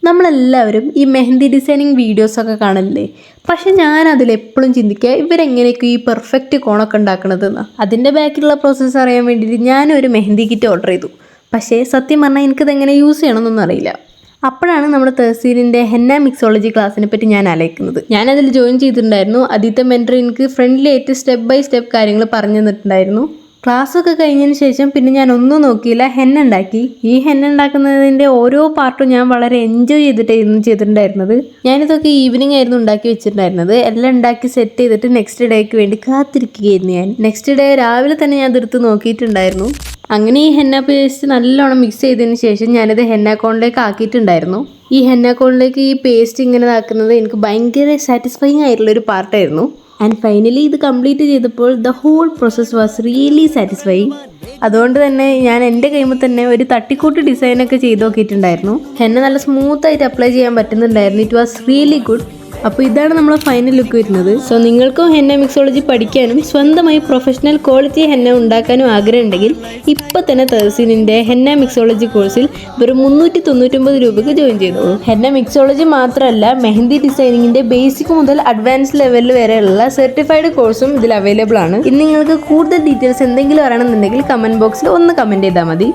നമ്മളെല്ലാവരും ഈ മെഹന്തി ഡിസൈനിങ് വീഡിയോസൊക്കെ കാണലില്ലേ? പക്ഷെ ഞാൻ അതിലെപ്പോഴും ചിന്തിക്കുക ഇവരെങ്ങനെയൊക്കെ ഈ പെർഫെക്റ്റ് കോണൊക്കെ ഉണ്ടാക്കണതെന്ന്. അതിൻ്റെ ബാക്കിലുള്ള പ്രോസസ്സ് അറിയാൻ വേണ്ടിയിട്ട് ഞാനൊരു മെഹന്തി കിറ്റ് ഓർഡർ ചെയ്തു. പക്ഷേ സത്യം പറഞ്ഞാൽ എനിക്കിതെങ്ങനെ യൂസ് ചെയ്യണമെന്നൊന്നും അറിയില്ല. അപ്പോഴാണ് നമ്മുടെ തഹസീലിൻ്റെ ഹെന്ന മിക്സോളജി ക്ലാസ്സിനെ പറ്റി ഞാൻ ആലോചിക്കുന്നത്. ഞാനതിൽ ജോയിൻ ചെയ്തിട്ടുണ്ടായിരുന്നു. ആദ്യത്തെ മെൻറ്റർ എനിക്ക് ഫ്രണ്ട്ലി ആയിട്ട് സ്റ്റെപ്പ് ബൈ സ്റ്റെപ്പ് കാര്യങ്ങൾ പറഞ്ഞു തന്നിട്ടുണ്ടായിരുന്നു. ക്ലാസ്സൊക്കെ കഴിഞ്ഞതിന് ശേഷം പിന്നെ ഞാൻ ഒന്നും നോക്കിയില്ല, ഹെന്ന ഉണ്ടാക്കി. ഈ ഹെന്ന ഉണ്ടാക്കുന്നതിൻ്റെ ഓരോ പാർട്ടും ഞാൻ വളരെ എൻജോയ് ചെയ്തിട്ടായിരുന്നു ചെയ്തിട്ടുണ്ടായിരുന്നത്. ഞാനിതൊക്കെ ഈവനിങ് ആയിരുന്നു ഉണ്ടാക്കി വെച്ചിട്ടുണ്ടായിരുന്നത്. എല്ലാം ഉണ്ടാക്കി സെറ്റ് ചെയ്തിട്ട് നെക്സ്റ്റ് ഡേക്ക് വേണ്ടി കാത്തിരിക്കുകയായിരുന്നു ഞാൻ. നെക്സ്റ്റ് ഡേ രാവിലെ തന്നെ ഞാൻ അതെടുത്ത് നോക്കിയിട്ടുണ്ടായിരുന്നു. അങ്ങനെ ഈ ഹെന്ന പേസ്റ്റ് നല്ലോണം മിക്സ് ചെയ്തതിന് ശേഷം ഞാനിത് ഹെന്ന കോണിലേക്ക് ആക്കിയിട്ടുണ്ടായിരുന്നു. ഈ ഹെന്ന കോണിലേക്ക് ഈ പേസ്റ്റ് ഇങ്ങനെ ആക്കുന്നത് എനിക്ക് ഭയങ്കര സാറ്റിസ്ഫൈങ് ആയിട്ടുള്ളൊരു പാർട്ടായിരുന്നു. ആൻഡ് ഫൈനലി ഇത് കംപ്ലീറ്റ് ചെയ്തപ്പോൾ the whole process was really satisfying. അതുകൊണ്ട് തന്നെ ഞാൻ എൻ്റെ കൈമിൽ തന്നെ ഒരു തട്ടിക്കൂട്ട് ഡിസൈനൊക്കെ ചെയ്ത് നോക്കിയിട്ടുണ്ടായിരുന്നു. ഹെന്ന നല്ല സ്മൂത്തായിട്ട് അപ്ലൈ ചെയ്യാൻ പറ്റുന്നുണ്ടായിരുന്നു. It was really good. അപ്പോൾ ഇതാണ് നമ്മളെ ഫൈനൽ ലുക്ക് വരുന്നത്. സോ നിങ്ങൾക്കും ഹെന്ന മിക്സോളജി പഠിക്കാനും സ്വന്തമായി പ്രൊഫഷണൽ ക്വാളിറ്റി ഹെന്ന ഉണ്ടാക്കാനും ആഗ്രഹം ഉണ്ടെങ്കിൽ ഇപ്പം തന്നെ തഹസീലിൻ്റെ ഹെന്ന മിക്സോളജി കോഴ്സിൽ വെറും 399 രൂപയ്ക്ക് ജോയിൻ ചെയ്തോളൂ. ഹെന്ന മിക്സോളജി മാത്രമല്ല, മെഹന്തി ഡിസൈനിങ്ങിൻ്റെ ബേസിക് മുതൽ അഡ്വാൻസ് ലെവലിൽ വരെയുള്ള സർട്ടിഫൈഡ് കോഴ്സും ഇതിൽ അവൈലബിൾ ആണ്. ഇനി നിങ്ങൾക്ക് കൂടുതൽ ഡീറ്റെയിൽസ് എന്തെങ്കിലും അറിയണമെന്നുണ്ടെങ്കിൽ കമൻറ്റ് ബോക്സിൽ ഒന്ന് കമൻറ്റ് ചെയ്താൽ മതി.